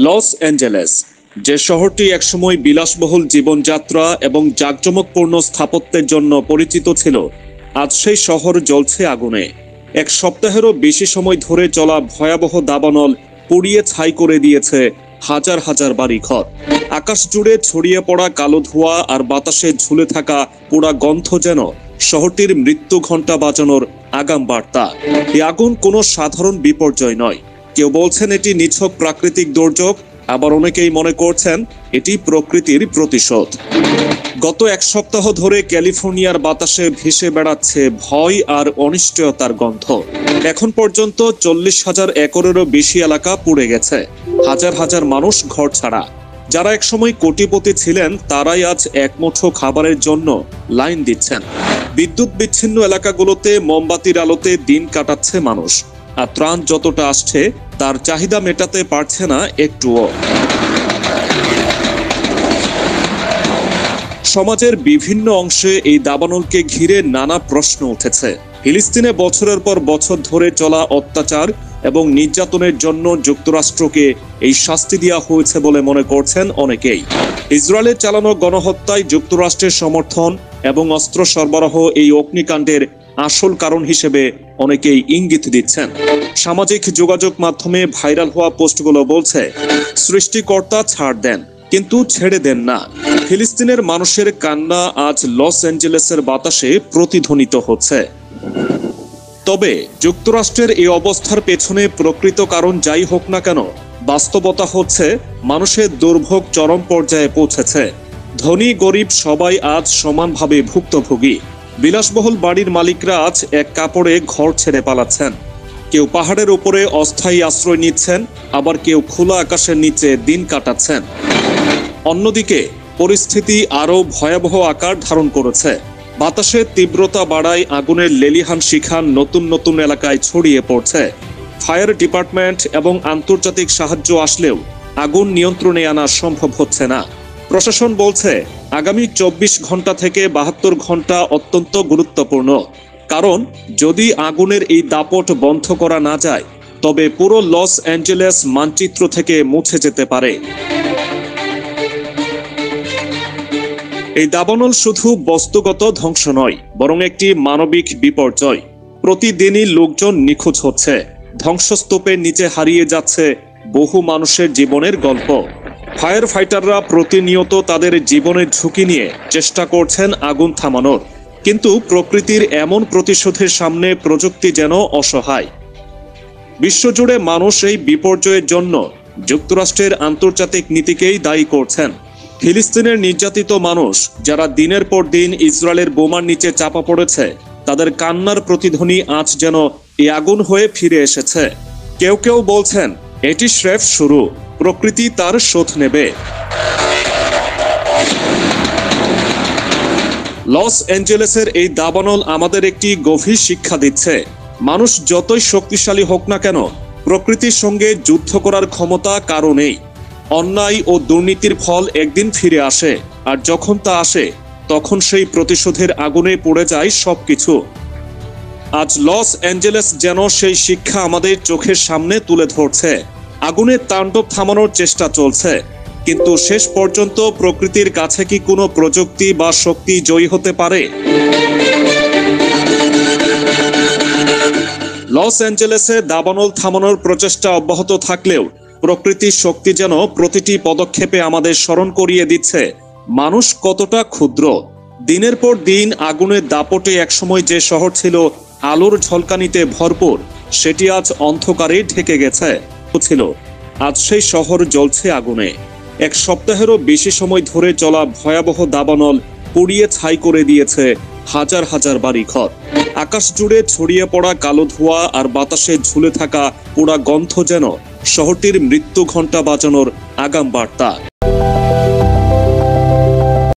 Los Angeles, যে শহরটি একসময় বিলাসবহুল জীবনযাত্রা এবং জাঁকজমকপূর্ণ স্থাপত্যের জন্য পরিচিত ছিল, আজ সেই শহর জ্বলছে আগুনে। এক সপ্তাহেরও বেশি সময় ধরে চলা ভয়াবহ দাবানল পুড়িয়ে ছাই করে দিয়েছে হাজার হাজার বাড়িঘর। আকাশ জুড়ে ছড়িয়ে পড়া কালো ধোঁয়া আর বাতাসে ঝুলে থাকা পোড়া গন্ধ যেন শহরটির মৃত্যু ঘণ্টা বাজানোর আগাম বার্তা। এই আগুন কোনো সাধারণ বিপর্যয় নয়। কেউ বলছেন এটি নিছক প্রাকৃতিক দুর্যোগ, আবার অনেকেই মনে করছেন এটি প্রকৃতির প্রতিশোধ। গত এক সপ্তাহ ধরে ক্যালিফোর্নিয়ার বাতাসে ভেসে বেড়াচ্ছে ভয় আর অনিশ্চয়তার গন্ধ। এখন পর্যন্ত 40,000 একরেরও বেশি এলাকা পুড়ে গেছে। হাজার হাজার মানুষ ঘর ছাড়া। যারা একসময় কোটিপতি ছিলেন তারাই আজ একমুঠো খাবারের জন্য লাইন দিচ্ছেন। বিদ্যুৎ বিচ্ছিন্ন এলাকাগুলোতে মোমবাতির আলোতে দিন কাটাচ্ছে মানুষ, আর ত্রাণ যতটা আসছে তার চাহিদা মেটাতে পারছে না একটুও। সমাজের বিভিন্ন অংশে এই দাবানলকে ঘিরে নানা প্রশ্ন উঠেছে। ফিলিস্তিনে বছরের পর বছর ধরে চলা অত্যাচার এবং নির্যাতনের জন্য যুক্তরাষ্ট্রকে এই শাস্তি দেওয়া হয়েছে বলে মনে করছেন অনেকেই। ইসরায়েলের চালানো গণহত্যায় যুক্তরাষ্ট্রের সমর্থন এবং অস্ত্র সরবরাহ এই অগ্নিকাণ্ডের আসল কারণ হিসেবে অনেকেই ইঙ্গিত দিচ্ছেন। সামাজিক যোগাযোগ মাধ্যমে ভাইরাল হওয়া পোস্টগুলো বলছে, সৃষ্টিকর্তা ছাড় দেন কিন্তু ছেড়ে দেন না। ফিলিস্তিনের মানুষের কান্না আজ লস অ্যাঞ্জেলেসের বাতাসে প্রতিধ্বনিত হচ্ছে। তবে যুক্তরাষ্ট্রের এই অবস্থার পেছনে প্রকৃত কারণ যাই হোক না কেন, বাস্তবতা হচ্ছে মানুষের দুর্ভোগ চরম পর্যায়ে পৌঁছেছে। ধনী গরিব সবাই আজ সমানভাবে ভুক্তভোগী। বিলাসবহুল বাড়ির মালিকরা আজ এক কাপড়ে ঘর ছেড়ে পালাচ্ছেন। কেউ পাহাড়ের উপরে অস্থায়ী আশ্রয় নিচ্ছেন, আবার কেউ খোলা আকাশের নিচে দিন কাটাচ্ছেন। অন্যদিকে পরিস্থিতি আরও ভয়াবহ আকার ধারণ করেছে। বাতাসের তীব্রতা বাড়ায় আগুনের লেলিহান শিখা নতুন নতুন এলাকায় ছড়িয়ে পড়ছে। ফায়ার ডিপার্টমেন্ট এবং আন্তর্জাতিক সাহায্য আসলেও আগুন নিয়ন্ত্রণে আনা সম্ভব হচ্ছে না। প্রশাসন বলছে আগামী 24 ঘন্টা থেকে 72 ঘন্টা অত্যন্ত গুরুত্বপূর্ণ, কারণ যদি আগুনের এই দাপট বন্ধ করা না যায় তবে পুরো লস অ্যাঞ্জেলেস মানচিত্র থেকে মুছে যেতে পারে। এই দাবানল শুধু বস্তুগত ধ্বংস নয়, বরং একটি মানবিক বিপর্যয়। প্রতিদিনই লোকজন নিখোঁজ হচ্ছে, ধ্বংসস্তূপের নিচে হারিয়ে যাচ্ছে বহু মানুষের জীবনের গল্প। ফায়ার ফাইটাররা প্রতিনিয়ত তাদের জীবনের ঝুঁকি নিয়ে চেষ্টা করছেন আগুন থামানোর, কিন্তু প্রকৃতির এমন প্রতিশোধের সামনে প্রযুক্তি যেন অসহায়। বিশ্বজুড়ে মানুষ এই বিপর্যয়ের জন্য যুক্তরাষ্ট্রের আন্তর্জাতিক নীতিকেই দায়ী করছেন। ফিলিস্তিনের নির্যাতিত মানুষ যারা দিনের পর দিন ইসরায়েলের বোমার নিচে চাপা পড়েছে, তাদের কান্নার প্রতিধ্বনি আজ যেন এই আগুন হয়ে ফিরে এসেছে। কেউ কেউ বলছেন এটি স্রেফ শুরু, প্রকৃতি তার শোধ নেবে। লস অ্যাঞ্জেলেসের এই দাবানল আমাদের একটি গভীর শিক্ষা দিচ্ছে। মানুষ যতই শক্তিশালী হোক না কেন, প্রকৃতির সঙ্গে যুদ্ধ করার ক্ষমতা কারো নেই। অন্যায় ও দুর্নীতির ফল একদিন ফিরে আসে, আর যখন তা আসে তখন সেই প্রতিশোধের আগুনে পড়ে যায় সবকিছু। আজ লস অ্যাঞ্জেলেস যেন সেই শিক্ষা আমাদের চোখের সামনে তুলে ধরছে। আগুনের তাণ্ডব থামানোর চেষ্টা চলছে, কিন্তু শেষ পর্যন্ত প্রকৃতির কাছে কি কোনো প্রযুক্তি বা শক্তি জয়ী হতে পারে? লস অ্যাঞ্জেলেসে দাবানল থামানোর প্রচেষ্টা অব্যাহত থাকলেও প্রকৃতির শক্তি যেন প্রতিটি পদক্ষেপে আমাদের স্মরণ করিয়ে দিচ্ছে মানুষ কতটা ক্ষুদ্র। দিনের পর দিন আগুনের দাপটে একসময় যে শহর ছিল আলোর ঝলকানিতে ভরপুর, সেটি আজ অন্ধকারে ঢেকে গেছে। আজ সেই শহর জ্বলছে আগুনে। এক সপ্তাহেরও বেশি সময় ধরে চলা ভয়াবহ দাবানল পুড়িয়ে ছাই করে দিয়েছে হাজার হাজার বাড়িঘর। আকাশ জুড়ে ছড়িয়ে পড়া কালো ধোঁয়া আর বাতাসে ঝুলে থাকা পোড়া গন্ধ যেন শহরটির মৃত্যু ঘণ্টা বাজানোর আগাম বার্তা।